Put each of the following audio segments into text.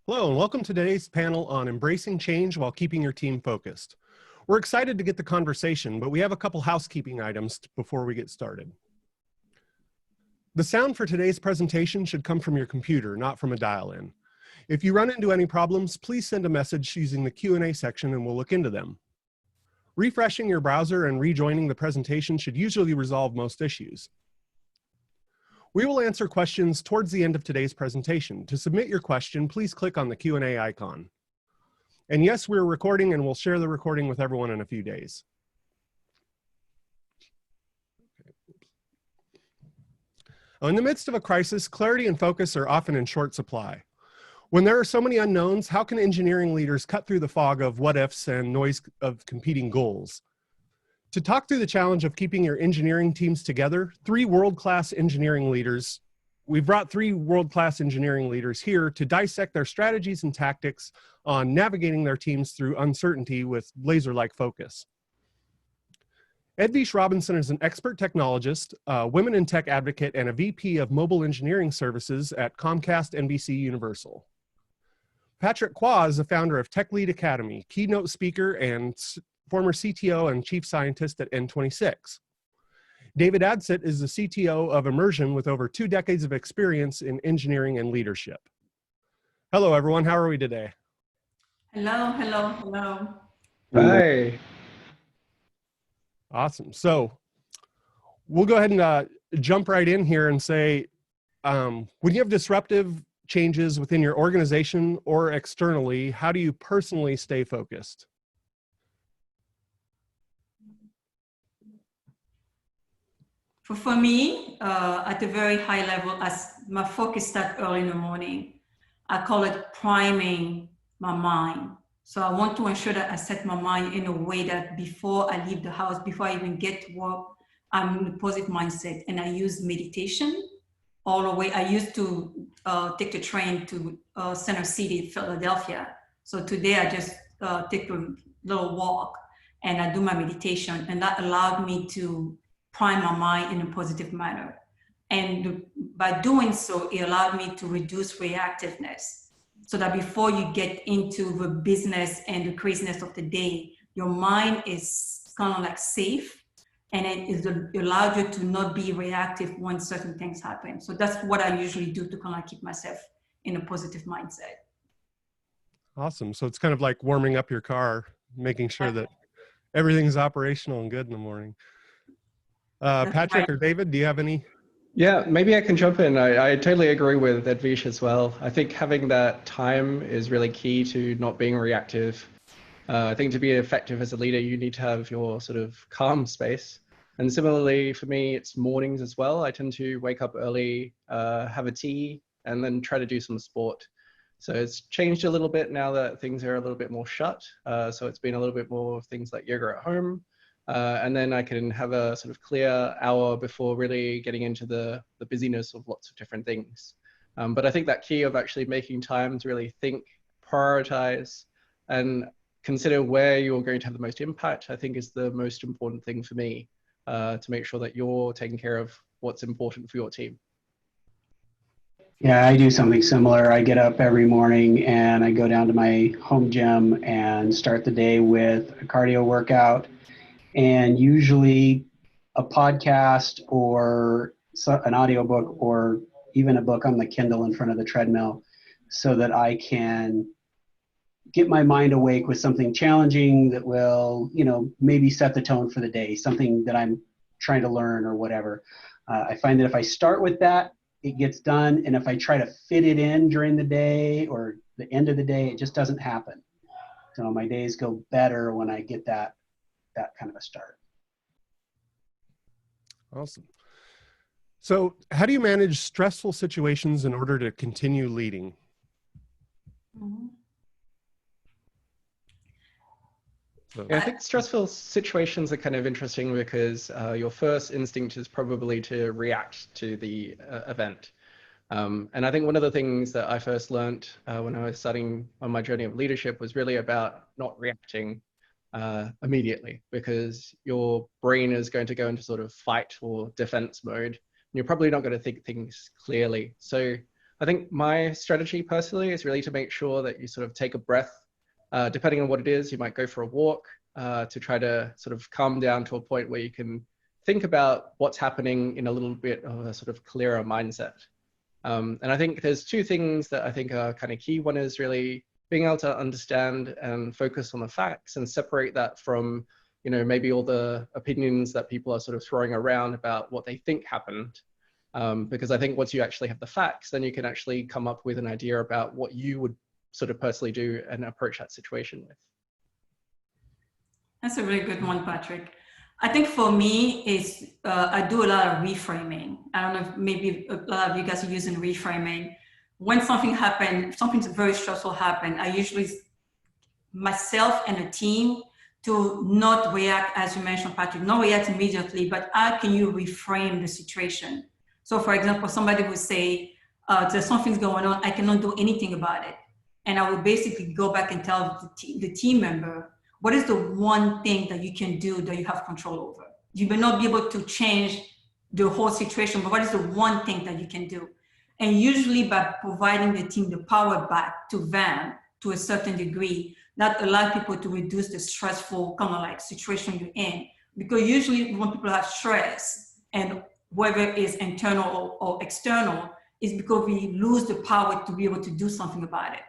Hello, and welcome to today's panel on embracing change while keeping your team focused. We're excited to get the conversation, but we have a couple housekeeping items before we get started. The sound for today's presentation should come from your computer, not from a dial-in. If you run into any problems, please send a message using the Q&A section and we'll look into them. Refreshing your browser and rejoining the presentation should usually resolve most issues. We will answer questions towards the end of today's presentation. To submit your question, please click on the Q&A icon. And yes, we're recording and we'll share the recording with everyone in a few days. In the midst of a crisis, clarity and focus are often in short supply. When there are so many unknowns, how can engineering leaders cut through the fog of what-ifs and noise of competing goals? To talk through the challenge of keeping your engineering teams together, we've brought three world-class engineering leaders here to dissect their strategies and tactics on navigating their teams through uncertainty with laser-like focus. Edvish Robinson is an expert technologist, a women in tech advocate, and a VP of mobile engineering services at Comcast NBC Universal. Patrick Kwa is the founder of Tech Lead Academy, keynote speaker, and former CTO and chief scientist at N26. David Adsit is the CTO of Immersion with over 2 decades of experience in engineering and leadership. Hello, everyone. How are we today? Hello. Hi. Awesome. So we'll go ahead and jump right in here and say, when you have disruptive changes within your organization or externally, how do you personally stay focused? For me, at a very high level, as my focus starts early in the morning, I call it priming my mind. So I want to ensure that I set my mind in a way that before I leave the house, before I even get to work, I'm in a positive mindset. And I use meditation all the way. I used to take the train to Center City, Philadelphia. So today I just take a little walk and I do my meditation, and that allowed me to prime my mind in a positive manner. And by doing so, it allowed me to reduce reactiveness, so that before you get into the business and the craziness of the day, your mind is kind of like safe, and it allows you to not be reactive when certain things happen. So that's what I usually do to kind of keep myself in a positive mindset. Awesome. So it's kind of like warming up your car, making sure that everything's operational and good in the morning. Patrick or David, do you have any? Yeah, maybe I can jump in. I totally agree with Edvish as well. I think having that time is really key to not being reactive. I think to be effective as a leader, you need to have your sort of calm space. And similarly, for me, it's mornings as well. I tend to wake up early, have a tea, and then try to do some sport. So it's changed a little bit now that things are a little bit more shut. So it's been a little bit more of things like yoga at home. And then I can have a sort of clear hour before really getting into the busyness of lots of different things. But I think that key of actually making time to really think, prioritize, and consider where you're going to have the most impact, I think is the most important thing for me, to make sure that you're taking care of what's important for your team. Yeah, I do something similar. I get up every morning and I go down to my home gym and start the day with a cardio workout, and usually a podcast or an audiobook or even a book on the Kindle in front of the treadmill, so that I can get my mind awake with something challenging that will, maybe set the tone for the day, something that I'm trying to learn or whatever. I find that if I start with that, it gets done. And if I try to fit it in during the day or the end of the day, it just doesn't happen. So my days go better when I get that kind of a start. Awesome. So how do you manage stressful situations in order to continue leading? Mm-hmm. Yeah, I think stressful situations are kind of interesting because your first instinct is probably to react to the event. And I think one of the things that I first learned when I was starting on my journey of leadership was really about not reacting immediately, because your brain is going to go into sort of fight or defense mode. And you're probably not going to think things clearly. So I think my strategy personally is really to make sure that you sort of take a breath. Depending on what it is, you might go for a walk to try to sort of calm down to a point where you can think about what's happening in a little bit of a sort of clearer mindset. And I think there's two things that I think are kind of key. One is really being able to understand and focus on the facts and separate that from, you know, maybe all the opinions that people are sort of throwing around about what they think happened. Because I think once you actually have the facts, then you can actually come up with an idea about what you would sort of personally do and approach that situation with. That's a really good one, Patrick. I think for me, is I do a lot of reframing. I don't know if maybe a lot of you guys are using reframing. When something happened, something very stressful happened, I usually, myself and a team, to not react, as you mentioned, Patrick, not react immediately, but how can you reframe the situation? So for example, somebody would say, there's something's going on, I cannot do anything about it. And I would basically go back and tell the team member, what is the one thing that you can do that you have control over? You may not be able to change the whole situation, but what is the one thing that you can do? And usually by providing the team the power back to them to a certain degree, that allows people to reduce the stressful kind of like situation you're in. Because usually when people have stress, and whether it's internal or external, is because we lose the power to be able to do something about it.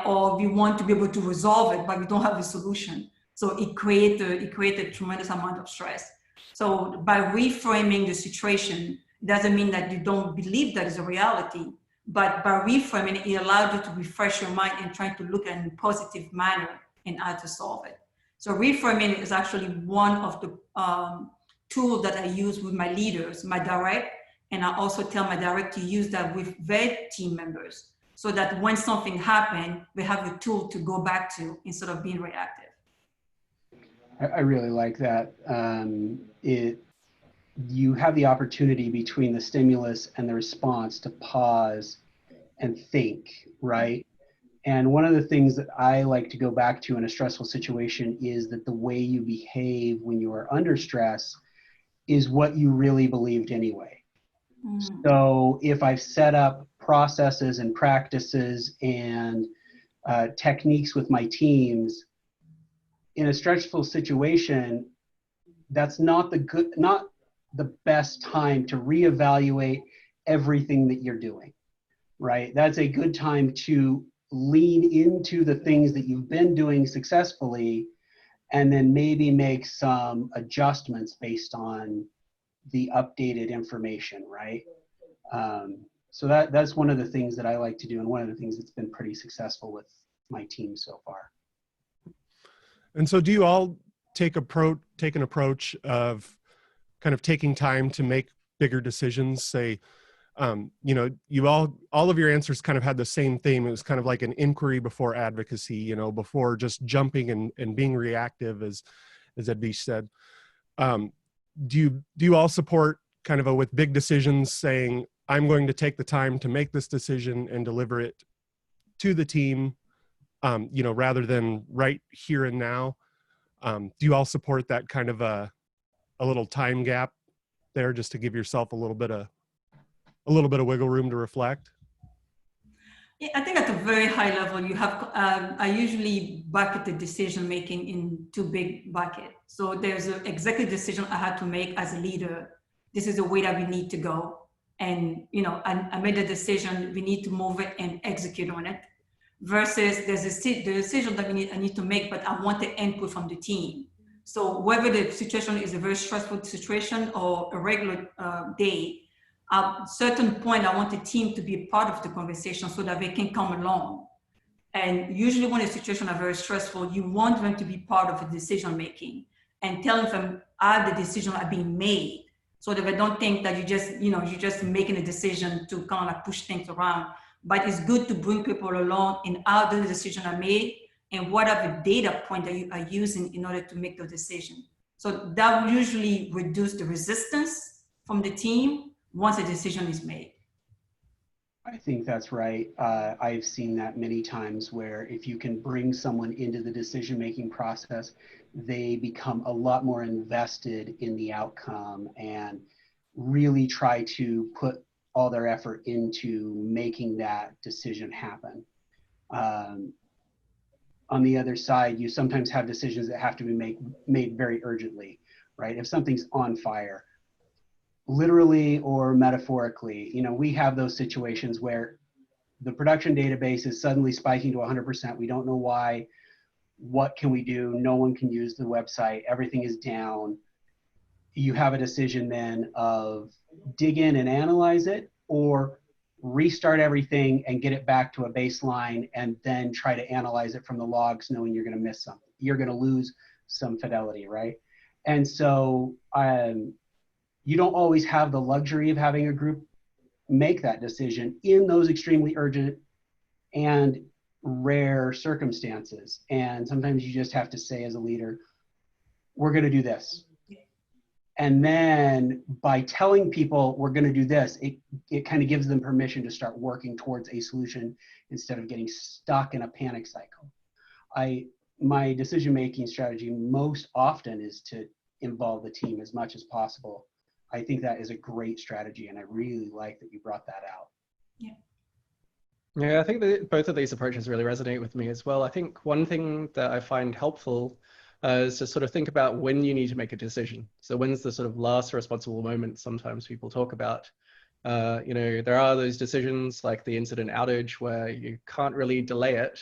Or we want to be able to resolve it, but we don't have a solution. So it created a tremendous amount of stress. So by reframing the situation, doesn't mean that you don't believe that is a reality, but by reframing it, it allows you to refresh your mind and trying to look at it in a positive manner and how to solve it. So reframing is actually one of the tools that I use with my leaders, my direct, and I also tell my direct to use that with their team members, so that when something happens, we have a tool to go back to instead of being reactive. I really like that. You have the opportunity between the stimulus and the response to pause and think, right? And one of the things that I like to go back to in a stressful situation is that the way you behave when you are under stress is what you really believed anyway. So if I've set up processes and practices and techniques with my teams in a stressful situation, that's not the best time to reevaluate everything that you're doing, right? That's a good time to lean into the things that you've been doing successfully and then maybe make some adjustments based on the updated information, right? So that's one of the things that I like to do, and one of the things that's been pretty successful with my team so far. And so do you all take an approach of kind of taking time to make bigger decisions? Say, you know, you all of your answers kind of had the same theme. It was kind of like an inquiry before advocacy, you know, before just jumping and being reactive, as Advish said. Do you all support kind of with big decisions saying, I'm going to take the time to make this decision and deliver it to the team, you know, rather than right here and now? Do you all support that kind of a little time gap there, just to give yourself a little bit of wiggle room to reflect? Yeah, I think at a very high level, you have, I usually bucket the decision making in two big buckets. So there's an executive decision I had to make as a leader. This is the way that we need to go. And, you know, I made a decision, we need to move it and execute on it. Versus there's the decision that I need to make, but I want the input from the team. So whether the situation is a very stressful situation or a regular day, at a certain point, I want the team to be a part of the conversation so that they can come along. And usually when a situation is very stressful, you want them to be part of the decision making and telling them how the decisions are being made, so that they don't think that you're just making a decision to kind of push things around. But it's good to bring people along in how the decisions are made and what are the data points that you are using in order to make the decision. So that will usually reduce the resistance from the team once a decision is made. I think that's right. I've seen that many times, where if you can bring someone into the decision-making process, they become a lot more invested in the outcome and really try to put all their effort into making that decision happen. On the other side, you sometimes have decisions that have to be made very urgently, right? If something's on fire, literally or metaphorically, you know, we have those situations where the production database is suddenly spiking to 100%. We don't know why. What can we do? No one can use the website. Everything is down. You have a decision then of dig in and analyze it, or restart everything and get it back to a baseline and then try to analyze it from the logs, knowing you're going to miss something. You're going to lose some fidelity, right? And so you don't always have the luxury of having a group make that decision in those extremely urgent and rare circumstances. And sometimes you just have to say as a leader, we're going to do this. And then by telling people we're going to do this, it kind of gives them permission to start working towards a solution instead of getting stuck in a panic cycle. My decision-making strategy most often is to involve the team as much as possible. I think that is a great strategy, and I really like that you brought that out. Yeah. Yeah, I think that both of these approaches really resonate with me as well. I think one thing that I find helpful is to sort of think about when you need to make a decision. So when's the sort of last responsible moment sometimes people talk about. You know, there are those decisions like the incident outage where you can't really delay it.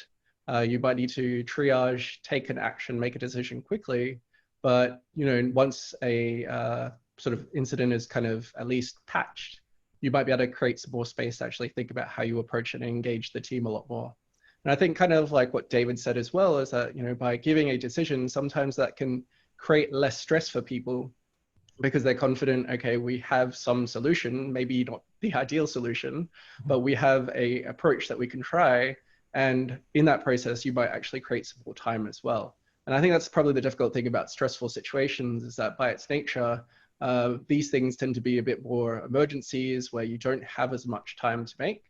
You might need to triage, take an action, make a decision quickly. But, you know, once a sort of incident is kind of at least patched, you might be able to create some more space to actually think about how you approach it and engage the team a lot more. And I think kind of like what David said as well is that, you know, by giving a decision, sometimes that can create less stress for people because they're confident, okay, we have some solution, maybe not the ideal solution, but we have a approach that we can try. And in that process, you might actually create some more time as well. And I think that's probably the difficult thing about stressful situations is that by its nature, these things tend to be a bit more emergencies where you don't have as much time to make.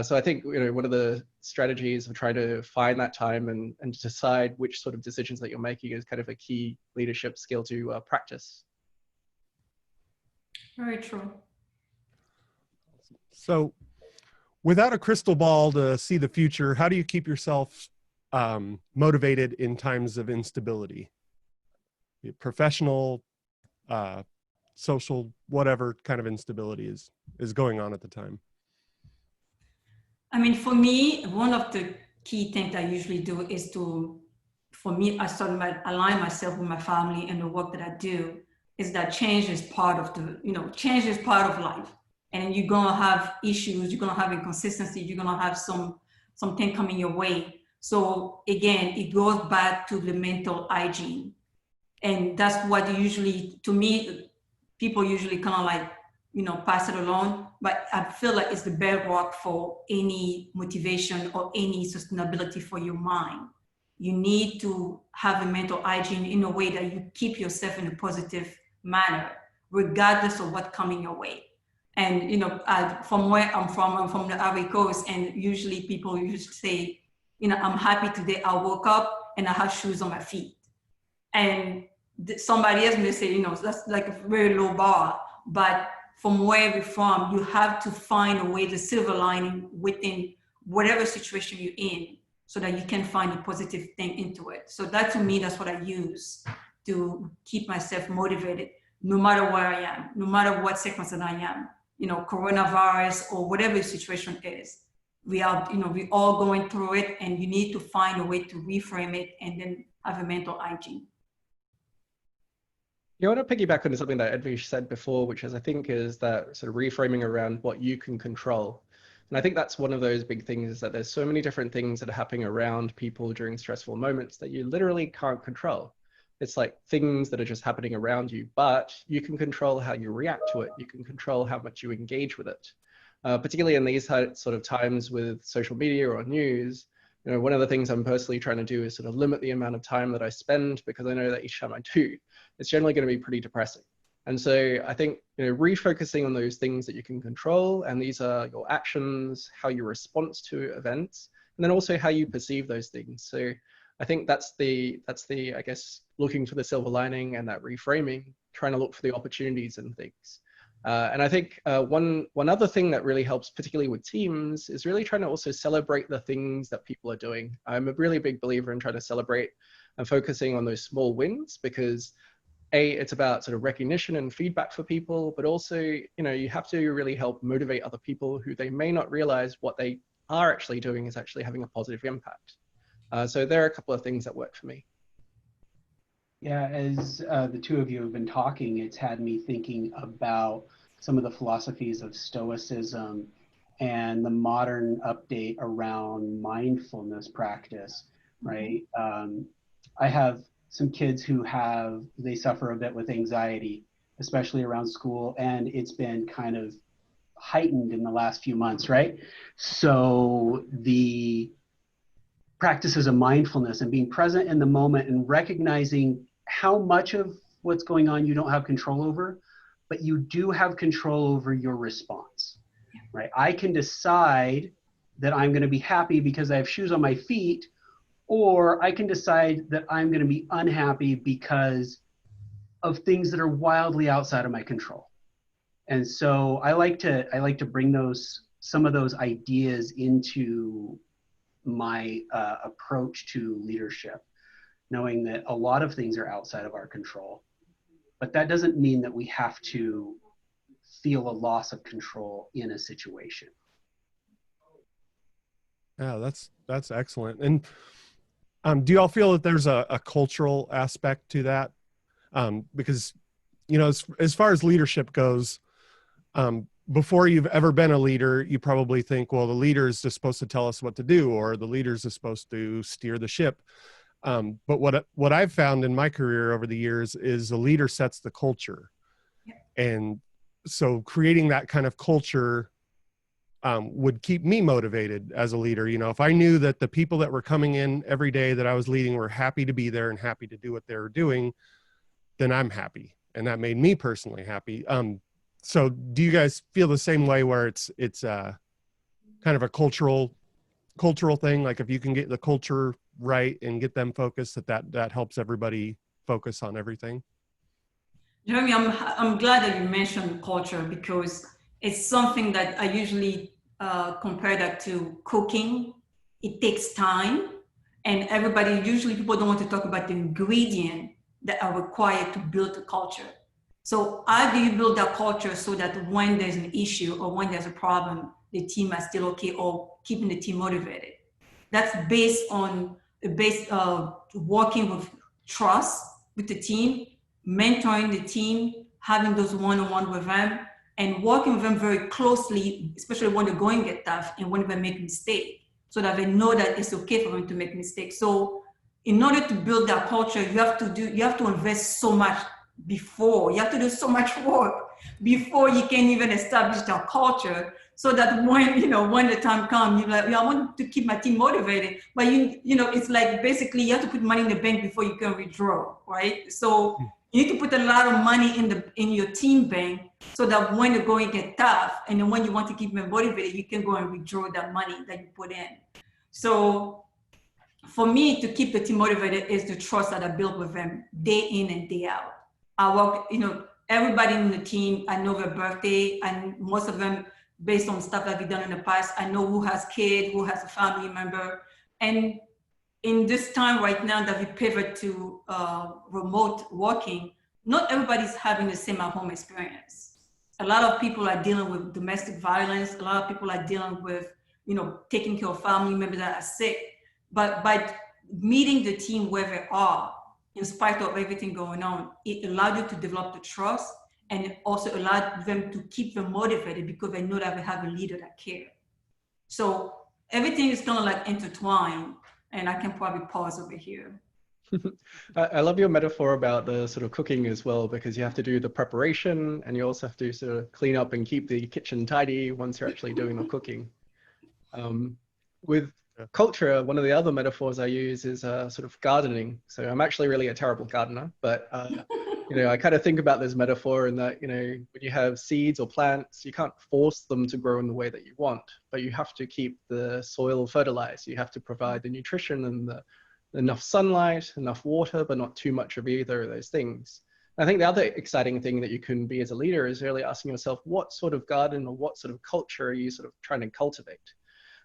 So I think, you know, one of the strategies of trying to find that time and decide which sort of decisions that you're making is kind of a key leadership skill to practice. Very true. So without a crystal ball to see the future, how do you keep yourself motivated in times of instability? Professional, social, whatever kind of instability is going on at the time. I mean, for me, one of the key things I usually do is for me, I sort of align myself with my family and the work that I do, is that change is part of change is part of life. And you're gonna have issues, you're gonna have inconsistency, you're gonna have something coming your way. So again, it goes back to the mental hygiene. And that's what usually, to me, people usually kind of like, you know, pass it along, but I feel like it's the bedrock for any motivation or any sustainability for your mind. You need to have a mental hygiene in a way that you keep yourself in a positive manner, regardless of what's coming your way. And, you know, from where I'm from the Ivory Coast, and usually people used to say, you know, I'm happy today, I woke up and I have shoes on my feet. And somebody else may say, you know, that's like a very low bar, but from where we're from, you have to find a way, the silver lining within whatever situation you're in, so that you can find a positive thing into it. So that, to me, that's what I use to keep myself motivated, no matter where I am, no matter what circumstance I am, you know, coronavirus or whatever the situation is. We are, you know, we're all going through it, and you need to find a way to reframe it and then have a mental hygiene. You want to piggyback onto something that Edvish said before, which is, I think, is that sort of reframing around what you can control. And I think that's one of those big things, is that there's so many different things that are happening around people during stressful moments that you literally can't control. It's like things that are just happening around you, but you can control how you react to it. You can control how much you engage with it. Particularly in these sort of times with social media or news, you know, one of the things I'm personally trying to do is sort of limit the amount of time that I spend, because I know that each time I do, it's generally going to be pretty depressing. And so I think, you know, refocusing on those things that you can control, and these are your actions, how you respond to events, and then also how you perceive those things. So I think that's the, I guess, looking for the silver lining and that reframing, trying to look for the opportunities and things. And I think one other thing that really helps, particularly with teams, is really trying to also celebrate the things that people are doing. I'm a really big believer in trying to celebrate and focusing on those small wins, because it's about sort of recognition and feedback for people, but also, you have to really help motivate other people who they may not realize what they are actually doing is actually having a positive impact. So there are a couple of things that work for me. Yeah, as the two of you have been talking, it's had me thinking about some of the philosophies of Stoicism and the modern update around mindfulness practice, right? I have some kids who they suffer a bit with anxiety, especially around school, and it's been kind of heightened in the last few months, right? So the practices of mindfulness and being present in the moment and recognizing how much of what's going on you don't have control over, but you do have control over your response, right? I can decide that I'm going to be happy because I have shoes on my feet, or I can decide that I'm going to be unhappy because of things that are wildly outside of my control. And so I like to bring some of those ideas into my approach to leadership, knowing that a lot of things are outside of our control, but that doesn't mean that we have to feel a loss of control in a situation. Yeah, that's excellent. And do you all feel that there's a cultural aspect to that? Because, as far as leadership goes, before you've ever been a leader, you probably think, well, the leader is just supposed to tell us what to do, or the leader is supposed to steer the ship. But what I've found in my career over the years is the leader sets the culture. And so creating that kind of culture would keep me motivated as a leader. If I knew that the people that were coming in every day that I was leading were happy to be there and happy to do what they were doing, then I'm happy. And that made me personally happy. So do you guys feel the same way, where it's kind of a cultural thing? Like if you can get the culture right and get them focused, that helps everybody focus on everything? Jeremy, I'm glad that you mentioned culture, because it's something that I usually compare that to cooking. It takes time, and people don't want to talk about the ingredient that are required to build a culture. So how do you build that culture so that when there's an issue or when there's a problem, the team are still okay, or keeping the team motivated? That's based on working with trust with the team, mentoring the team, having those one-on-one with them, and working with them very closely, especially when they're going to get tough and when they make mistakes, so that they know that it's okay for them to make mistakes. So in order to build that culture, you have to invest so much before. You have to do so much work before you can even establish that culture, so that when the time comes, you're like, I want to keep my team motivated, but it's like basically you have to put money in the bank before you can withdraw, right? So you need to put a lot of money in your team bank, so that when the going get tough, and then when you want to keep them motivated, you can go and withdraw that money that you put in. So for me, to keep the team motivated is the trust that I built with them day in and day out. I work, everybody in the team, I know their birthday, and most of them, based on stuff that we've done in the past, I know who has kids, who has a family member. And in this time right now that we pivot to remote working, not everybody's having the same at-home experience. A lot of people are dealing with domestic violence. A lot of people are dealing with, taking care of family members that are sick. But by meeting the team where they are, in spite of everything going on, it allowed you to develop the trust, and it also allowed them to keep them motivated because they know that they have a leader that cares. So everything is kind of like intertwined, and I can probably pause over here. I love your metaphor about the sort of cooking as well, because you have to do the preparation and you also have to sort of clean up and keep the kitchen tidy once you're actually doing the cooking. With culture, one of the other metaphors I use is sort of gardening. So I'm actually really a terrible gardener, but I kind of think about this metaphor in that, when you have seeds or plants, you can't force them to grow in the way that you want, but you have to keep the soil fertilized. You have to provide the nutrition and enough sunlight, enough water, but not too much of either of those things. I think the other exciting thing that you can be as a leader is really asking yourself, what sort of garden or what sort of culture are you sort of trying to cultivate?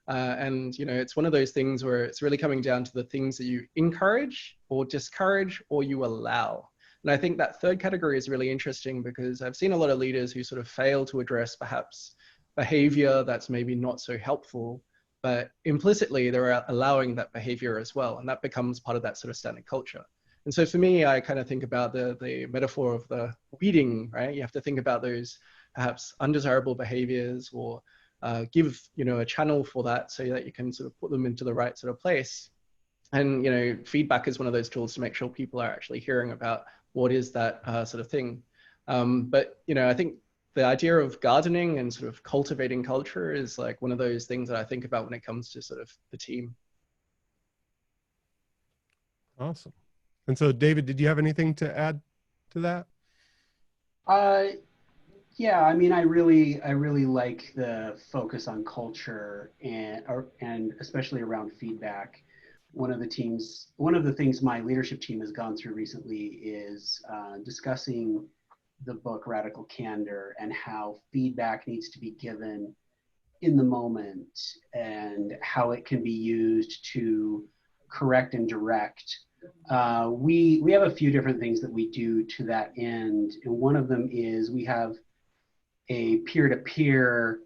And, you know, it's one of those things where it's really coming down to the things that you encourage or discourage or you allow. And I think that third category is really interesting because I've seen a lot of leaders who sort of fail to address perhaps behavior that's maybe not so helpful, but implicitly they're allowing that behavior as well. And that becomes part of that sort of standard culture. And so for me, I kind of think about the metaphor of the weeding, right? You have to think about those perhaps undesirable behaviors or give, you know, a channel for that so that you can sort of put them into the right sort of place. And, you know, feedback is one of those tools to make sure people are actually hearing about what is that sort of thing. But, you know, I think the idea of gardening and sort of cultivating culture is like one of those things that I think about when it comes to sort of the team. Awesome. And so, David, did you have anything to add to that? Yeah, I mean, I really like the focus on culture and especially around feedback. One of the things my leadership team has gone through recently is discussing the book Radical Candor and how feedback needs to be given in the moment and how it can be used to correct and direct. We have a few different things that we do to that end, and one of them is we have a peer-to-peer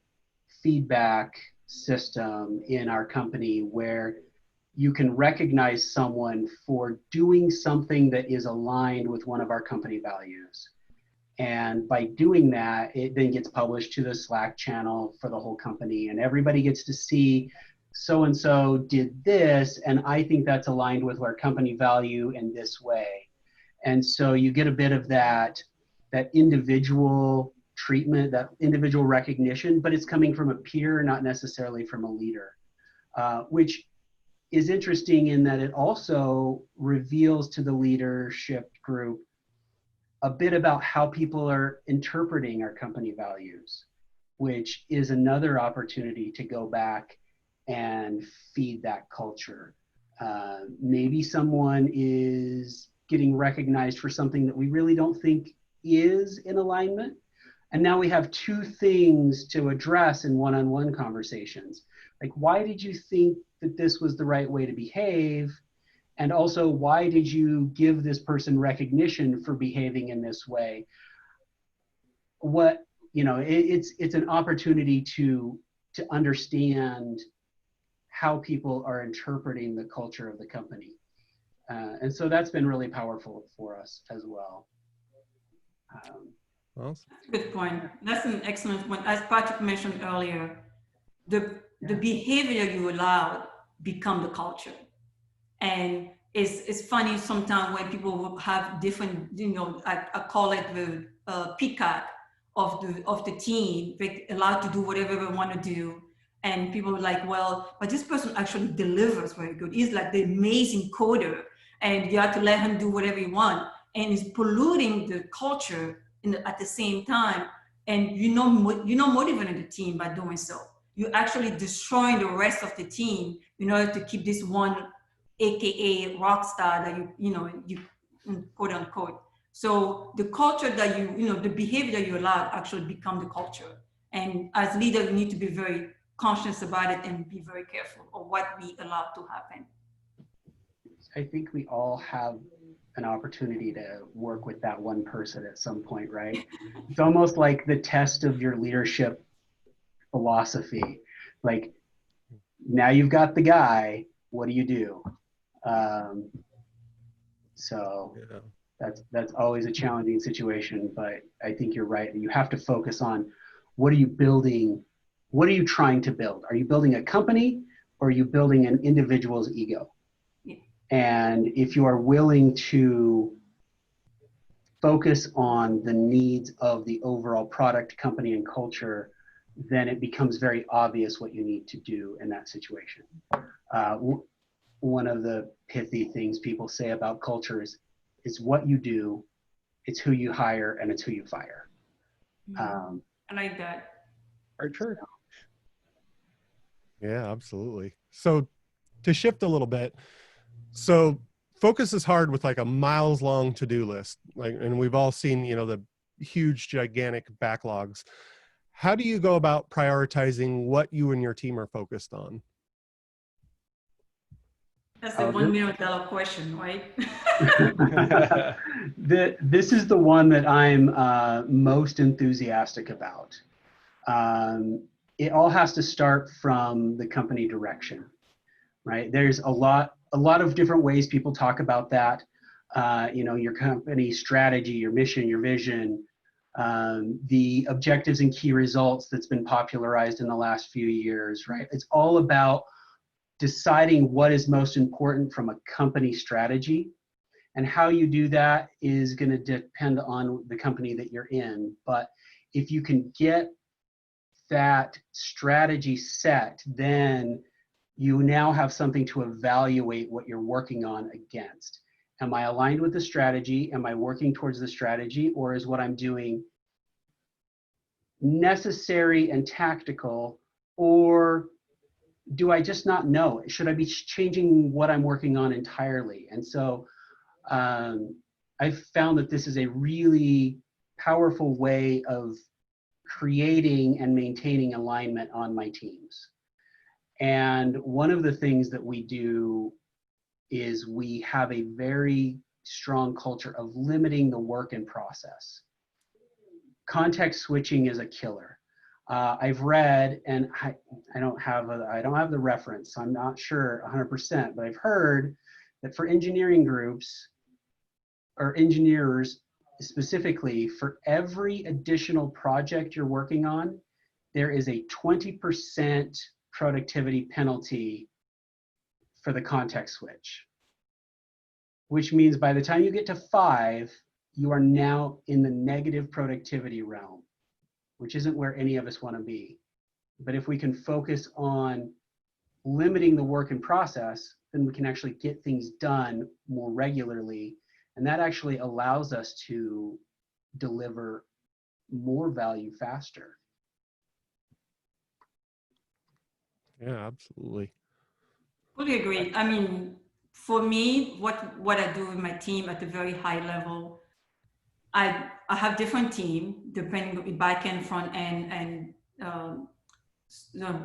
feedback system in our company where you can recognize someone for doing something that is aligned with one of our company values. And by doing that, it then gets published to the Slack channel for the whole company, and everybody gets to see so-and-so did this, and I think that's aligned with our company value in this way. And so you get a bit of that individual treatment, that individual recognition, but it's coming from a peer, not necessarily from a leader, which is interesting in that it also reveals to the leadership group a bit about how people are interpreting our company values, which is another opportunity to go back and feed that culture. Maybe someone is getting recognized for something that we really don't think is in alignment. And now we have two things to address in one-on-one conversations. Like, why did you think that this was the right way to behave? And also, why did you give this person recognition for behaving in this way? What, you know, it's an opportunity to understand how people are interpreting the culture of the company. And so that's been really powerful for us as well. Awesome. Good point. That's an excellent point. As Patrick mentioned earlier, the behavior you allow become the culture. And it's funny sometimes when people will have different, you know, I call it the peacock of the team, they're allowed to do whatever they want to do. And people are like, well, but this person actually delivers very good. He's like the amazing coder, and you have to let him do whatever you want. And it's polluting the culture at the same time. And you're not motivating the team by doing so. You're actually destroying the rest of the team in order to keep this one AKA rock star that you quote unquote. So the culture that the behavior that you allow actually become the culture. And as leader, you need to be very conscious about it and be very careful of what we allow to happen. I think we all have an opportunity to work with that one person at some point, right? It's almost like the test of your leadership philosophy. Like, now you've got the guy, what do you do? So yeah. That's always a challenging situation, but I think you're right. You have to focus on, what are you building? What are you trying to build? Are you building a company, or are you building an individual's ego? Yeah. And if you are willing to focus on the needs of the overall product, company, and culture, then it becomes very obvious what you need to do in that situation. One of the pithy things people say about culture is what you do, it's who you hire, and it's who you fire. I like that. Very true. Yeah, absolutely. So to shift a little bit, so focus is hard with like a miles long to-do list, like, and we've all seen, you know, the huge, gigantic backlogs. How do you go about prioritizing what you and your team are focused on? That's the $1 million question, right? This is the one that I'm most enthusiastic about. It all has to start from the company direction, right? There's a lot of different ways people talk about that. You know, your company strategy, your mission, your vision, the objectives and key results that's been popularized in the last few years, right? It's all about deciding what is most important from a company strategy, and how you do that is going to depend on the company that you're in. But if you can get that strategy set, then you now have something to evaluate what you're working on against. Am I aligned with the strategy? Am I working towards the strategy? Or is what I'm doing necessary and tactical? Or do I just not know? Should I be changing what I'm working on entirely? And so I've found that this is a really powerful way of creating and maintaining alignment on my teams. And one of the things that we do is we have a very strong culture of limiting the work in process. Context switching is a killer. I've read, and I don't have the reference, so I'm not sure 100%, but I've heard that for engineering groups, or engineers specifically, for every additional project you're working on, there is a 20% productivity penalty for the context switch, which means by the time you get to 5, you are now in the negative productivity realm, which isn't where any of us want to be. But if we can focus on limiting the work in process, then we can actually get things done more regularly. And that actually allows us to deliver more value faster. Yeah, absolutely. Fully agree. I mean, for me, what I do with my team at a very high level, I have different team depending on back end, front end, and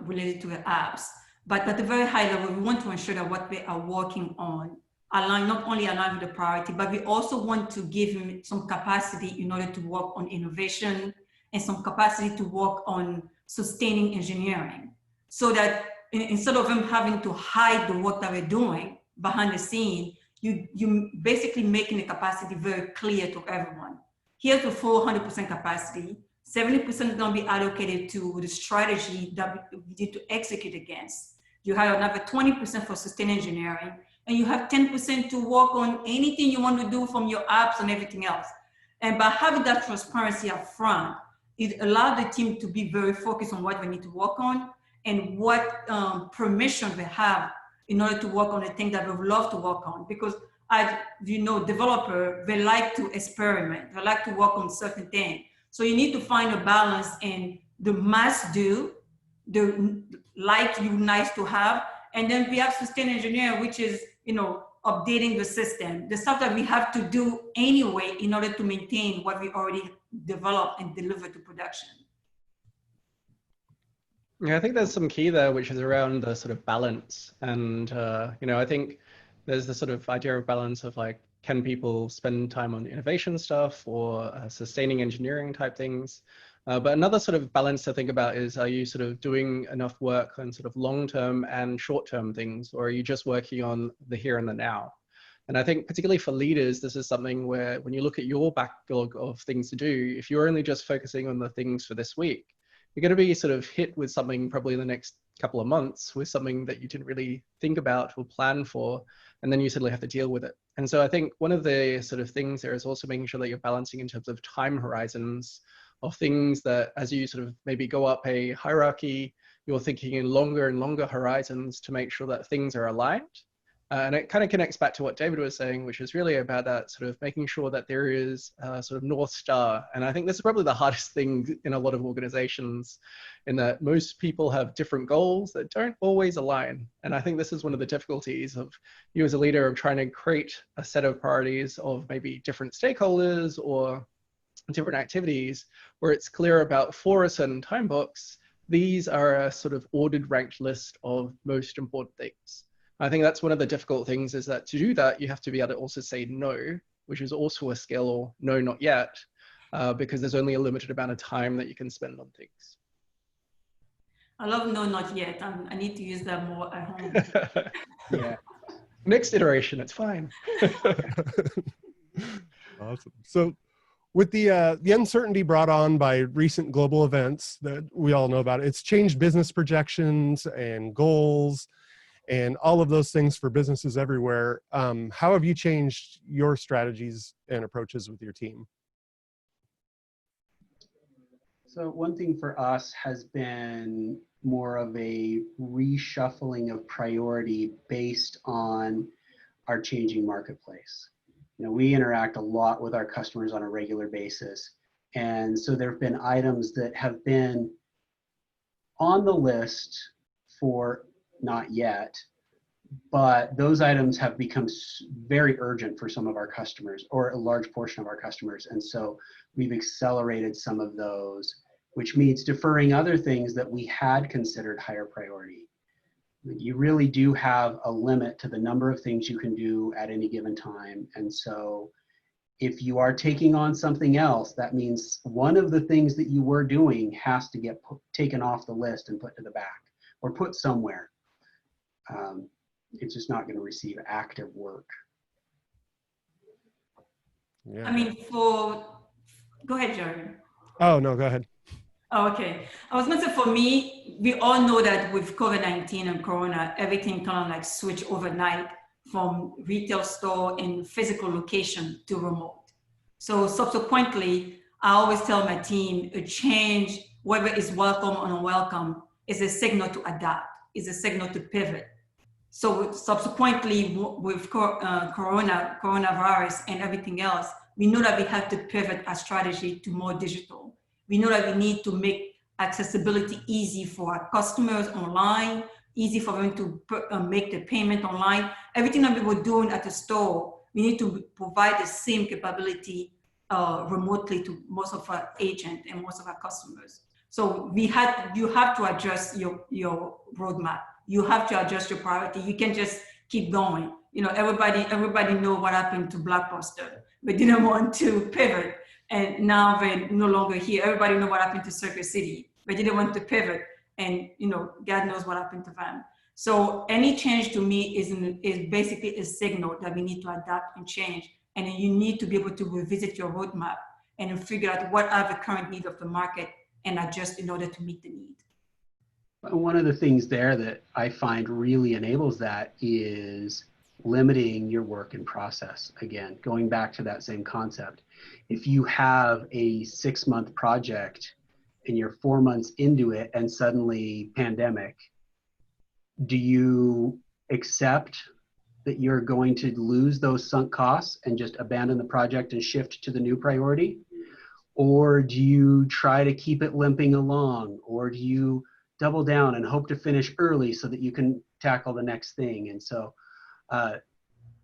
related to the apps. But at a very high level, we want to ensure that what we are working on not only align with the priority, but we also want to give him some capacity in order to work on innovation and some capacity to work on sustaining engineering, so that instead of him having to hide the work that we're doing behind the scene, you basically making the capacity very clear to everyone. Here's the full 100% capacity. 70% is going to be allocated to the strategy that we need to execute against. You have another 20% for sustain engineering, and you have 10% to work on anything you want to do from your apps and everything else. And by having that transparency up front, it allowed the team to be very focused on what they need to work on and what permission they have in order to work on the thing that they would love to work on. Because as you know, developer, they like to experiment. They like to work on certain things. So you need to find a balance in the must do, the like you nice to have, and then we have sustain engineering, which is, you know, updating the system, the stuff that we have to do anyway in order to maintain what we already developed and delivered to production. Yeah, I think there's some key there, which is around the sort of balance. And, you know, I think there's the sort of idea of balance of like, can people spend time on innovation stuff or sustaining engineering type things? But another sort of balance to think about is, are you sort of doing enough work on sort of long-term and short-term things, or are you just working on the here and the now? And I think particularly for leaders, this is something where when you look at your backlog of things to do, if you're only just focusing on the things for this week, you're going to be sort of hit with something probably in the next couple of months with something that you didn't really think about or plan for, and then you suddenly have to deal with it. And so I think one of the sort of things there is also making sure that you're balancing in terms of time horizons of things that as you sort of maybe go up a hierarchy, you're thinking in longer and longer horizons to make sure that things are aligned. And it kind of connects back to what David was saying, which is really about that sort of making sure that there is a sort of North Star. And I think this is probably the hardest thing in a lot of organizations, in that most people have different goals that don't always align. And I think this is one of the difficulties of you as a leader of trying to create a set of priorities of maybe different stakeholders or different activities where it's clear about, for a certain time box, these are a sort of ordered ranked list of most important things. I think that's one of the difficult things, is that to do that, you have to be able to also say no, which is also a skill, or no, not yet, because there's only a limited amount of time that you can spend on things. I love no, not yet. I need to use that more at home. Yeah. Next iteration, it's fine. Awesome. So with the uncertainty brought on by recent global events that we all know about, it's changed business projections and goals and all of those things for businesses everywhere. How have you changed your strategies and approaches with your team? So one thing for us has been more of a reshuffling of priority based on our changing marketplace. You know, we interact a lot with our customers on a regular basis. And so there have been items that have been on the list for not yet, but those items have become very urgent for some of our customers, or a large portion of our customers. And so we've accelerated some of those, which means deferring other things that we had considered higher priority. You really do have a limit to the number of things you can do at any given time. And so if you are taking on something else, that means one of the things that you were doing has to get taken off the list and put to the back, or put somewhere. It's just not going to receive active work. I mean, go ahead, Jerry. Oh, no, go ahead. Oh, okay. I was going to say, for me, we all know that with COVID-19 and Corona, everything kind of like switched overnight from retail store and physical location to remote. So subsequently, I always tell my team, a change, whether it's welcome or unwelcome, is a signal to adapt, is a signal to pivot. So subsequently, with coronavirus and everything else, we know that we have to pivot our strategy to more digital. We know that we need to make accessibility easy for our customers online, easy for them to make the payment online. Everything that we were doing at the store, we need to provide the same capability remotely to most of our agents and most of our customers. So you have to adjust your roadmap. You have to adjust your priority. You can't just keep going. You know, everybody know what happened to Blockbuster, but didn't want to pivot. And now they're no longer here. Everybody know what happened to Circuit City, but didn't want to pivot. And you know, God knows what happened to them. So any change to me is basically a signal that we need to adapt and change. And you need to be able to revisit your roadmap and figure out what are the current needs of the market and adjust in order to meet the need. One of the things there that I find really enables that is limiting your work in process. Again, going back to that same concept. If you have a 6-month project and you're 4 months into it and suddenly pandemic, do you accept that you're going to lose those sunk costs and just abandon the project and shift to the new priority? Or do you try to keep it limping along? Or do you double down and hope to finish early so that you can tackle the next thing? And so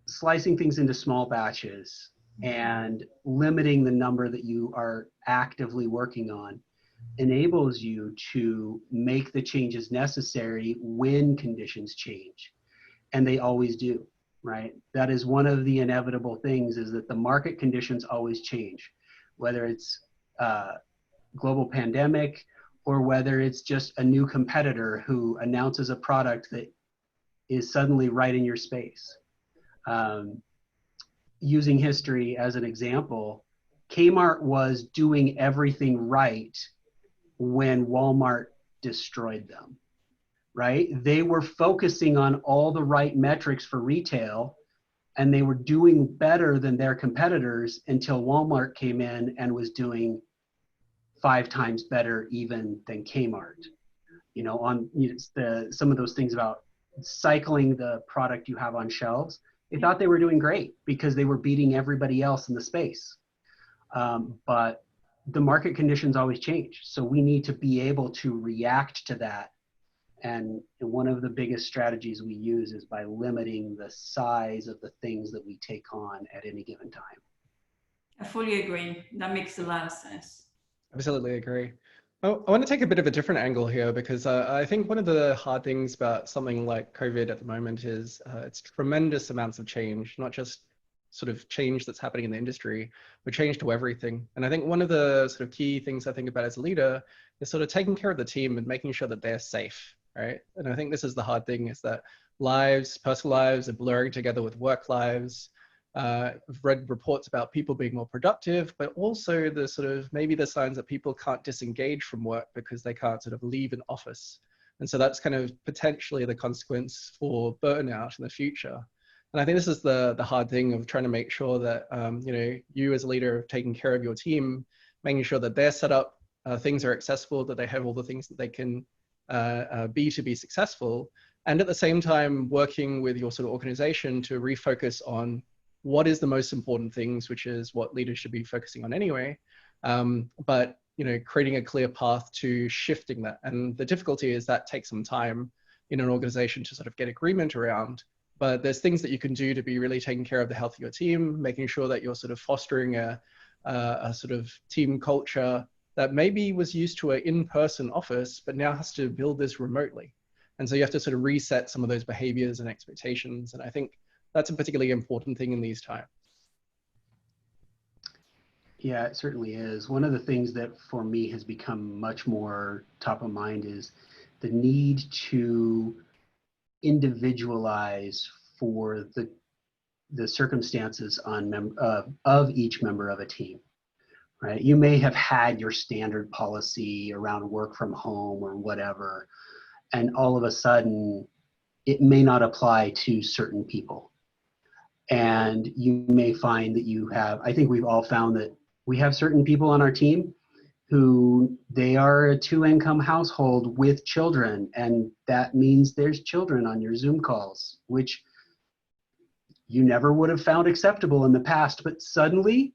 slicing things into small batches and limiting the number that you are actively working on enables you to make the changes necessary when conditions change. And they always do, right? That is one of the inevitable things, is that the market conditions always change, whether it's global pandemic or whether it's just a new competitor who announces a product that is suddenly right in your space. Using history as an example, Kmart was doing everything right when Walmart destroyed them, right? They were focusing on all the right metrics for retail, and they were doing better than their competitors until Walmart came in and was doing 5 times better even than Kmart. You know, on some of those things about cycling the product you have on shelves, they thought they were doing great because they were beating everybody else in the space. But the market conditions always change. So we need to be able to react to that. And one of the biggest strategies we use is by limiting the size of the things that we take on at any given time. I fully agree. That makes a lot of sense. Absolutely agree. I want to take a bit of a different angle here because I think one of the hard things about something like COVID at the moment is it's tremendous amounts of change, not just sort of change that's happening in the industry, but change to everything. And I think one of the sort of key things I think about as a leader is sort of taking care of the team and making sure that they're safe, right? And I think this is the hard thing, is that personal lives are blurring together with work lives. I've read reports about people being more productive, but also the sort of maybe the signs that people can't disengage from work because they can't sort of leave an office. And so that's kind of potentially the consequence for burnout in the future. And I think this is the hard thing of trying to make sure that, you as a leader are taking care of your team, making sure that they're set up, things are accessible, that they have all the things that they can be to be successful. And at the same time, working with your sort of organization to refocus on what is the most important things, which is what leaders should be focusing on anyway. But creating a clear path to shifting that. And the difficulty is that takes some time in an organization to sort of get agreement around. But there's things that you can do to be really taking care of the health of your team, making sure that you're sort of fostering a sort of team culture that maybe was used to an in-person office, but now has to build this remotely. And so you have to sort of reset some of those behaviors and expectations. And I think that's a particularly important thing in these times. Yeah, it certainly is. One of the things that for me has become much more top of mind is the need to individualize for the circumstances of each member of a team, right? You may have had your standard policy around work from home or whatever, and all of a sudden it may not apply to certain people. And you may find that I think we've all found that we have certain people on our team who they are a 2-income household with children. And that means there's children on your Zoom calls, which you never would have found acceptable in the past, but suddenly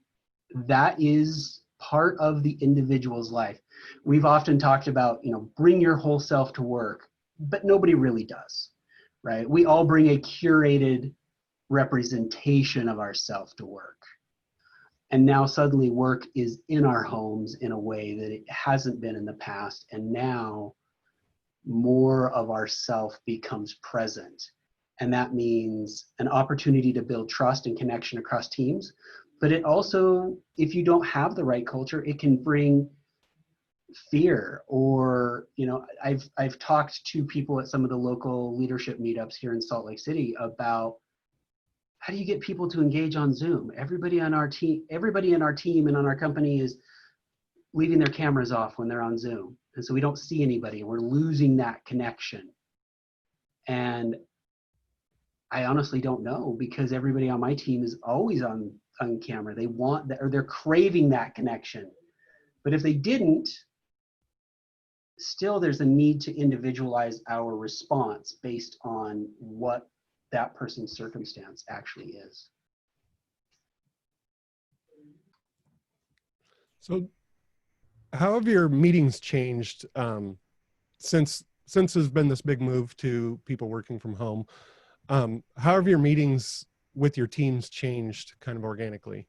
that is part of the individual's life. We've often talked about, bring your whole self to work, but nobody really does, right? We all bring a curated representation of ourself to work. And now suddenly work is in our homes in a way that it hasn't been in the past. And now more of ourself becomes present. And that means an opportunity to build trust and connection across teams. But it also, if you don't have the right culture, it can bring fear. Or, I've talked to people at some of the local leadership meetups here in Salt Lake City about how do you get people to engage on Zoom? Everybody in our team and on our company is leaving their cameras off when they're on Zoom. And so we don't see anybody. We're losing that connection. And I honestly don't know, because everybody on my team is always on camera. They want that, or they're craving that connection. But if they didn't, still there's a need to individualize our response based on what that person's circumstance actually is. So how have your meetings changed since there's been this big move to people working from home? How have your meetings with your teams changed kind of organically?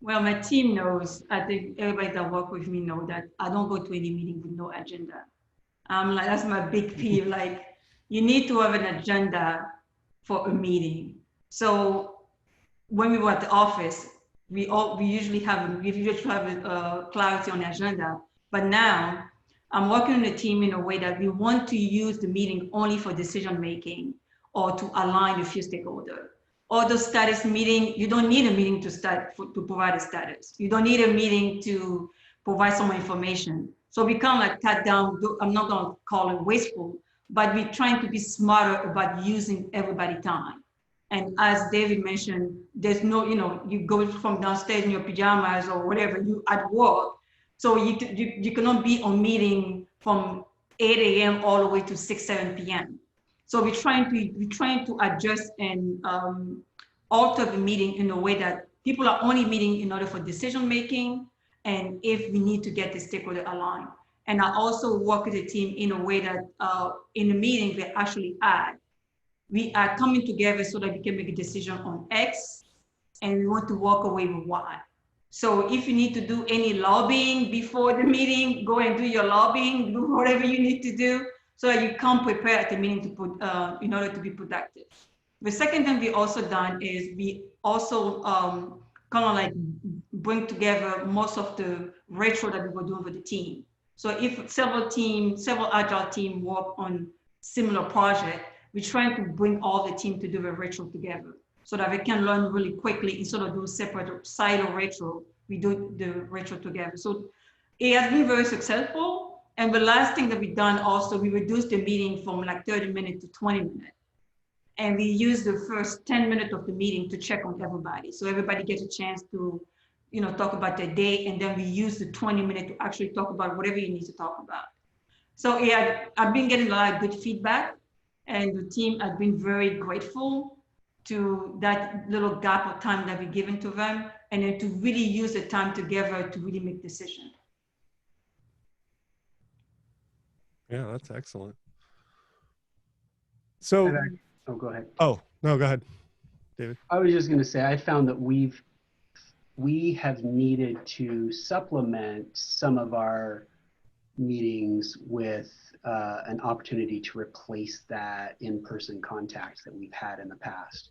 Well, my team knows, I think everybody that work with me know that I don't go to any meeting with no agenda. That's my big peeve. Like, you need to have an agenda for a meeting. So when we were at the office, we usually have clarity on the agenda. But now I'm working on a team in a way that we want to use the meeting only for decision making or to align a few stakeholders. Or the status meeting, you don't need a meeting to provide a status. You don't need a meeting to provide some information. So we kind of like cut down, I'm not gonna call it wasteful, but we're trying to be smarter about using everybody's time. And as David mentioned, there's no, you go from downstairs in your pajamas or whatever, you at work. So you cannot be on meeting from 8 a.m. all the way to 6, 7 p.m. So we're trying to adjust and alter the meeting in a way that people are only meeting in order for decision making, and if we need to get the stakeholder aligned. And I also work with the team in a way that in the meeting, we are coming together so that we can make a decision on X, and we want to walk away with Y. So if you need to do any lobbying before the meeting, go and do your lobbying, do whatever you need to do so that you come prepared at the meeting to put, in order to be productive. The second thing we also done is we also kind of like bring together most of the retro that we were doing with the team. So if several agile team work on similar project, we're trying to bring all the team to do the retro together so that we can learn really quickly. Instead of doing separate silo retro, we do the retro together. So it has been very successful. And the last thing that we've done also, we reduced the meeting from like 30 minutes to 20 minutes. And we use the first 10 minutes of the meeting to check on everybody. So everybody gets a chance to, talk about their day. And then we use the 20 minutes to actually talk about whatever you need to talk about. So yeah, I've been getting a lot of good feedback, and the team has been very grateful to that little gap of time that we've given to them, and then to really use the time together to really make decisions. Yeah, that's excellent. So, oh, go ahead. Oh, no, go ahead, David. I was just going to say, I found that we have needed to supplement some of our meetings with an opportunity to replace that in-person contact that we've had in the past.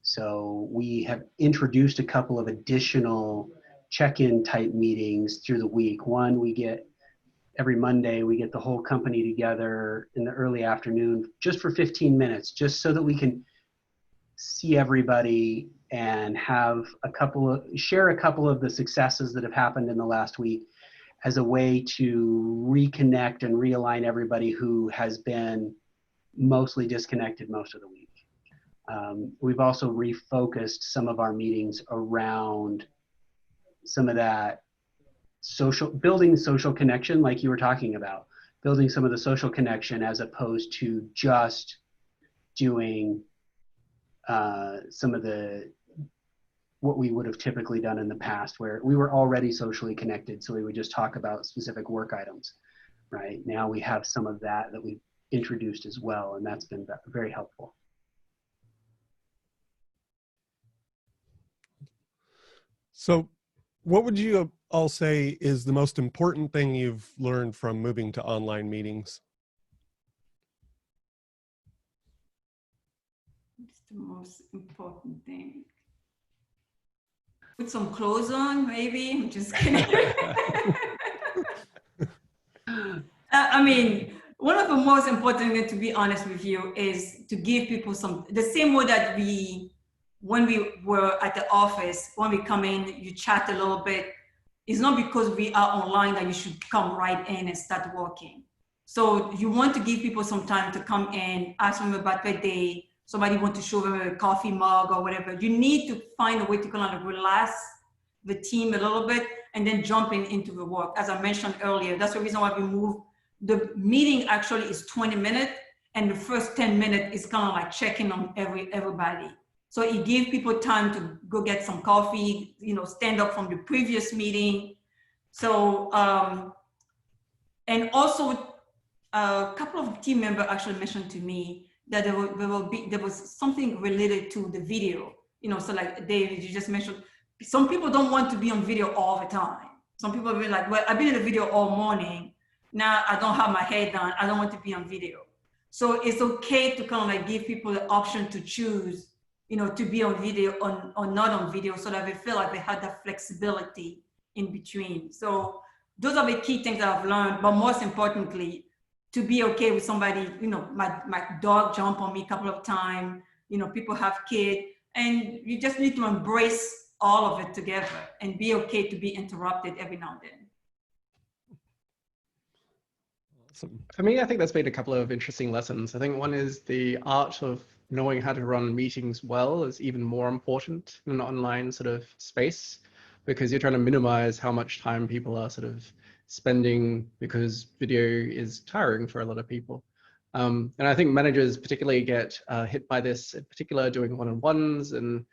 So we have introduced a couple of additional check-in type meetings through the week. One, we get every Monday, we get the whole company together in the early afternoon just for 15 minutes, just so that we can see everybody and have share a couple of the successes that have happened in the last week as a way to reconnect and realign everybody who has been mostly disconnected most of the week. We've also refocused some of our meetings around some of that building social connection, like you were talking about, building some of the social connection as opposed to just doing some of what we would have typically done in the past, where we were already socially connected, so we would just talk about specific work items. Right now we have some of that we've introduced as well, and that's been very helpful. So what would you all say is the most important thing you've learned from moving to online meetings? It's the most important thing. Put some clothes on, maybe. I'm just kidding. I mean, one of the most important things, to be honest with you, is to give people the same way that when we were at the office, when we come in, you chat a little bit. It's not because we are online that you should come right in and start working. So you want to give people some time to come in, ask them about their day. Somebody want to show them a coffee mug or whatever. You need to find a way to kind of relax the team a little bit and then jumping into the work. As I mentioned earlier, that's the reason why we moved. The meeting actually is 20 minutes, and the first 10 minutes is kind of like checking on everybody. So it gives people time to go get some coffee, stand up from the previous meeting. So, and also a couple of team members actually mentioned to me that there was something related to the video, so like David, you just mentioned, some people don't want to be on video all the time. Some people will be like, well, I've been in the video all morning. Now I don't have my hair done. I don't want to be on video. So it's okay to kind of like give people the option to choose, to be on video or not on video, so that they feel like they have that flexibility in between. So those are the key things that I've learned, but most importantly, to be okay with somebody, my dog jumped on me a couple of times, people have kids, and you just need to embrace all of it together and be okay to be interrupted every now and then. Awesome. For me, I think there's been a couple of interesting lessons. I think one is the art of knowing how to run meetings well is even more important in an online sort of space, because you're trying to minimize how much time people are sort of spending, because video is tiring for a lot of people. And I think managers particularly get hit by this, in particular doing one-on-ones, and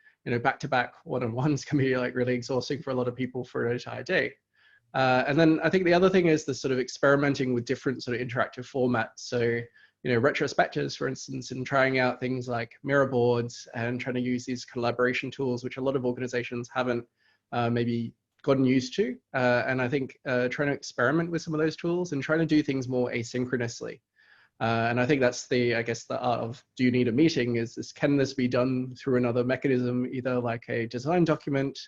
back-to-back one-on-ones can be like really exhausting for a lot of people for an entire day. And then I think the other thing is the sort of experimenting with different sort of interactive formats. So, retrospectives, for instance, and trying out things like mirror boards and trying to use these collaboration tools, which a lot of organizations haven't maybe gotten used to. And I think trying to experiment with some of those tools and trying to do things more asynchronously. And I think that's the art of, do you need a meeting? Can this be done through another mechanism, either like a design document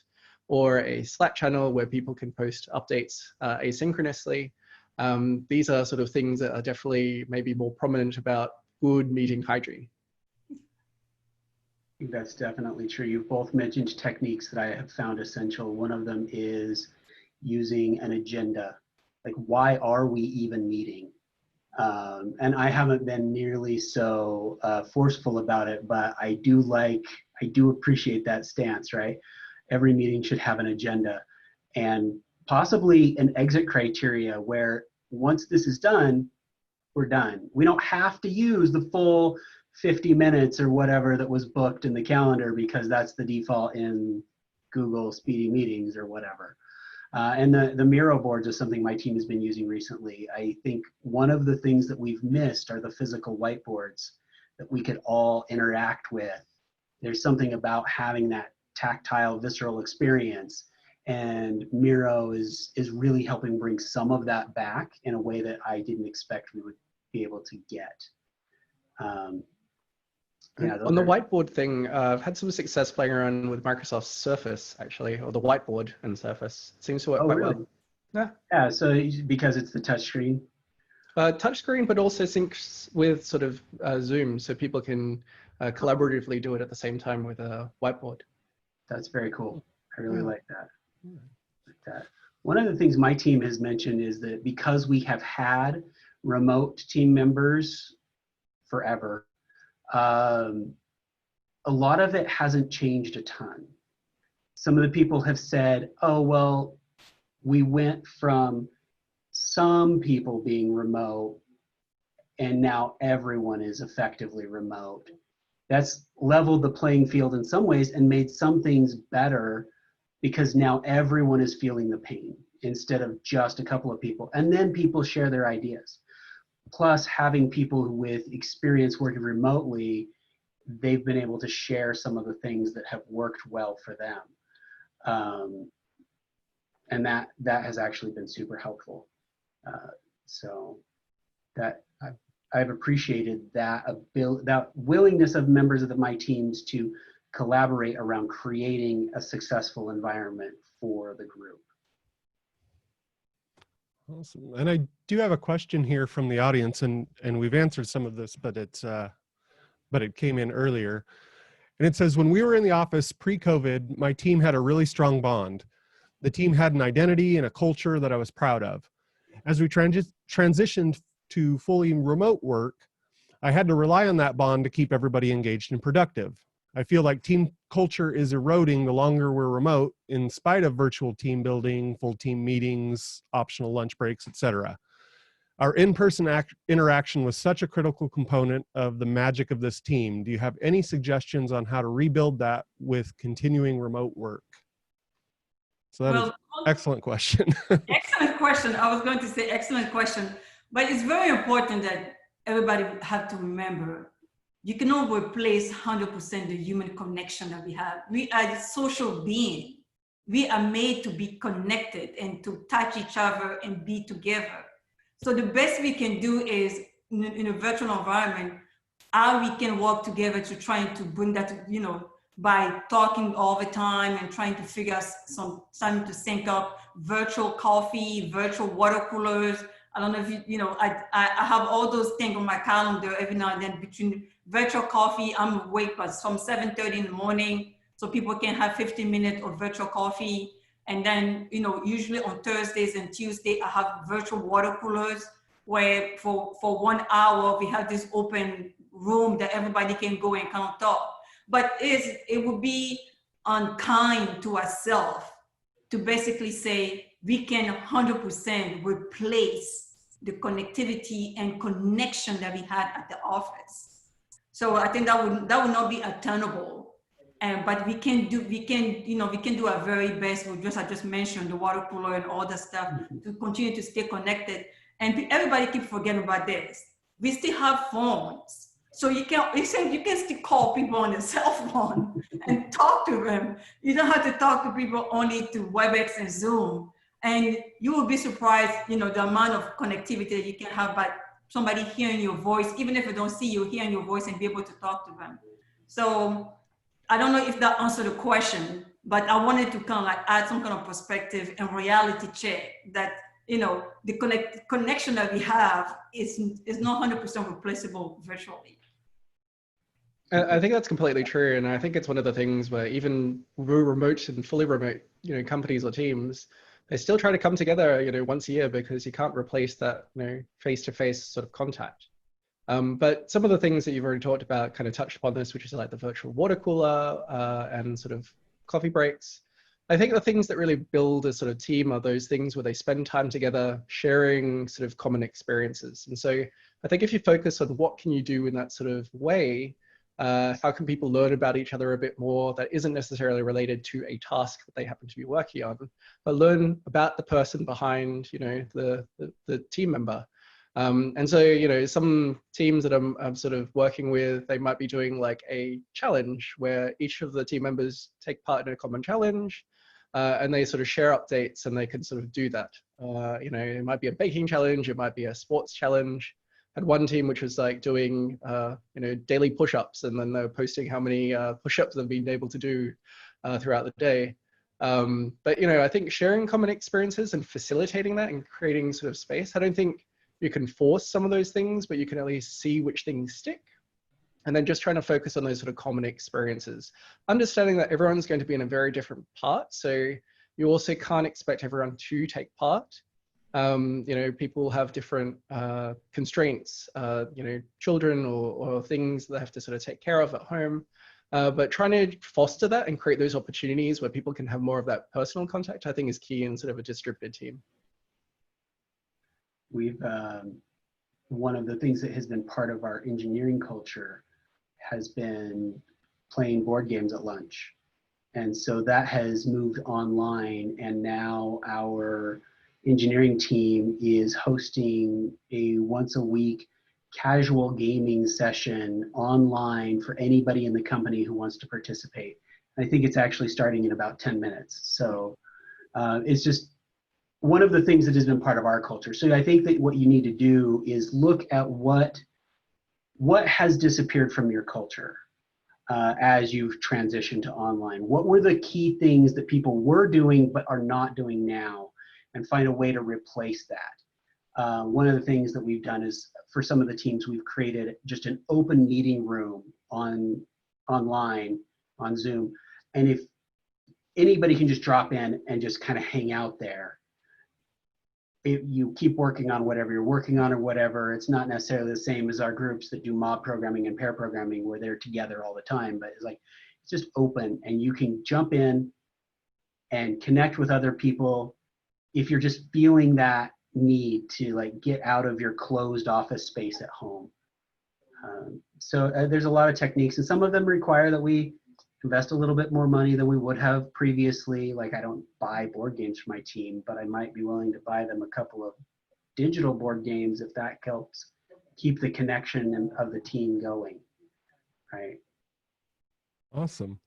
or a Slack channel where people can post updates asynchronously? These are sort of things that are definitely maybe more prominent about good meeting hygiene. I think that's definitely true. You've both mentioned techniques that I have found essential. One of them is using an agenda. Like, why are we even meeting? And I haven't been nearly so forceful about it, but I do appreciate that stance, right? Every meeting should have an agenda, and possibly an exit criteria where once this is done, we're done. We don't have to use the full 50 minutes or whatever that was booked in the calendar, because that's the default in Google Speedy Meetings or whatever. And the Miro boards is something my team has been using recently. I think one of the things that we've missed are the physical whiteboards that we could all interact with. There's something about having that tactile, visceral experience, and Miro is really helping bring some of that back in a way that I didn't expect we would be able to get. Yeah, on the whiteboard thing, I've had some success playing around with Microsoft Surface, actually, or the whiteboard and Surface. It seems to work quite well. Yeah, so because it's the touchscreen? Touchscreen, but also syncs with sort of Zoom, so people can collaboratively do it at the same time with a whiteboard. That's very cool. I really like that. One of the things my team has mentioned is that because we have had remote team members forever, a lot of it hasn't changed a ton. Some of the people have said, oh, well, we went from some people being remote and now everyone is effectively remote. That's leveled the playing field in some ways and made some things better, because now everyone is feeling the pain instead of just a couple of people. And then people share their ideas. Plus, having people with experience working remotely, they've been able to share some of the things that have worked well for them. And that has actually been super helpful. So that I've appreciated that willingness of members of my teams to collaborate around creating a successful environment for the group. Awesome. And I do have a question here from the audience, and we've answered some of this, but it came in earlier. And it says, when we were in the office pre-COVID, my team had a really strong bond. The team had an identity and a culture that I was proud of. As we transitioned to fully remote work, I had to rely on that bond to keep everybody engaged and productive. I feel like team culture is eroding the longer we're remote, in spite of virtual team building, full team meetings, optional lunch breaks, etc. Our in-person interaction was such a critical component of the magic of this team. Do you have any suggestions on how to rebuild that with continuing remote work? So that is an excellent question. Excellent question. I was going to say excellent question, but it's very important that everybody have to remember, you cannot replace 100% the human connection that we have. We are social beings. We are made to be connected and to touch each other and be together. So the best we can do is in a virtual environment, how we can work together to try to bring that, by talking all the time and trying to figure out something to sync up, virtual coffee, virtual water coolers. I don't know if I have all those things on my calendar every now and then. Between virtual coffee, I'm awake, but from 7:30 in the morning, so people can have 15 minutes of virtual coffee. And then, usually on Thursdays and Tuesdays, I have virtual water coolers where for 1 hour, we have this open room that everybody can go and kind of talk. But it would be unkind to ourselves to basically say we can 100% replace the connectivity and connection that we had at the office. So I think that would not be attainable. But we can do our very best with just, I just mentioned, the water cooler and all that stuff to continue to stay connected. And everybody keep forgetting about this. We still have phones. So you can still call people on a cell phone and talk to them. You don't have to talk to people only to WebEx and Zoom. And you will be surprised, the amount of connectivity that you can have by somebody hearing your voice, even if they don't see you, hearing your voice and be able to talk to them. So I don't know if that answered the question, but I wanted to kind of like add some kind of perspective and reality check that, the connection that we have is not 100% replaceable virtually. I think that's completely true. And I think it's one of the things where even remote and fully remote, companies or teams, they still try to come together, once a year, because you can't replace that, face-to-face sort of contact. But some of the things that you've already talked about kind of touched upon this, which is like the virtual water cooler and sort of coffee breaks. I think the things that really build a sort of team are those things where they spend time together, sharing sort of common experiences. And so I think if you focus on what can you do in that sort of way, how can people learn about each other a bit more that isn't necessarily related to a task that they happen to be working on, but learn about the person behind, the team member. And so, some teams that I'm sort of working with, they might be doing like a challenge where each of the team members take part in a common challenge, and they sort of share updates and they can sort of do that. It might be a baking challenge, it might be a sports challenge. Had one team which was like doing, daily push-ups, and then they're posting how many push-ups they've been able to do throughout the day. But, I think sharing common experiences and facilitating that and creating sort of space, I don't think you can force some of those things, but you can at least see which things stick. And then just trying to focus on those sort of common experiences, understanding that everyone's going to be in a very different part. So you also can't expect everyone to take part. People have different constraints, children or things they have to sort of take care of at home. But trying to foster that and create those opportunities where people can have more of that personal contact, I think is key in sort of a distributed team. One of the things that has been part of our engineering culture has been playing board games at lunch. And so that has moved online, and now our engineering team is hosting a once a week casual gaming session online for anybody in the company who wants to participate. I think it's actually starting in about 10 minutes. So it's just one of the things that has been part of our culture. So I think that what you need to do is look at what has disappeared from your culture as you've transitioned to online. What were the key things that people were doing but are not doing now, and find a way to replace that. One of the things that we've done is, for some of the teams, we've created just an open meeting room online on Zoom. And if anybody can just drop in and just kind of hang out there, if you keep working on whatever you're working on or whatever, it's not necessarily the same as our groups that do mob programming and pair programming where they're together all the time, but it's just open and you can jump in and connect with other people if you're just feeling that need to like get out of your closed office space at home. So there's a lot of techniques, and some of them require that we invest a little bit more money than we would have previously. Like, I don't buy board games for my team, but I might be willing to buy them a couple of digital board games if that helps keep the connection of the team going, right? Awesome.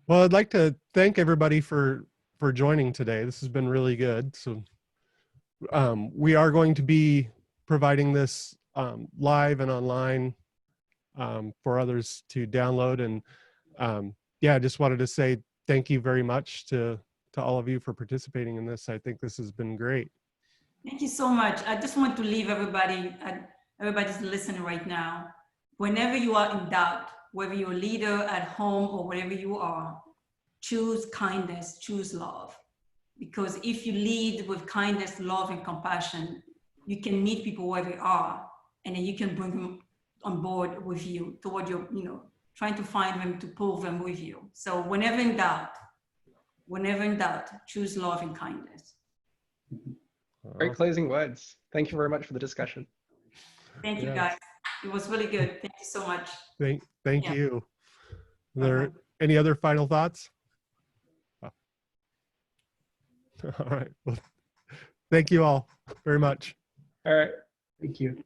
Well, I'd like to thank everybody for joining today. This has been really good. So we are going to be providing this live and online for others to download. And I just wanted to say thank you very much to all of you for participating in this. I think this has been great. Thank you so much. I just want to leave everybody's listening right now. Whenever you are in doubt, whether you're a leader at home or wherever you are, choose kindness, choose love. Because if you lead with kindness, love, and compassion, you can meet people where they are, and then you can bring them on board with you toward your, trying to find them to pull them with you. So whenever in doubt, choose love and kindness. Great closing words. Thank you very much for the discussion. Thank you, Yeah. guys. It was really good. Thank you so much. Thank Yeah. you. Are there Bye-bye. any other final thoughts? Oh. All right. Well, thank you all very much. All right. Thank you.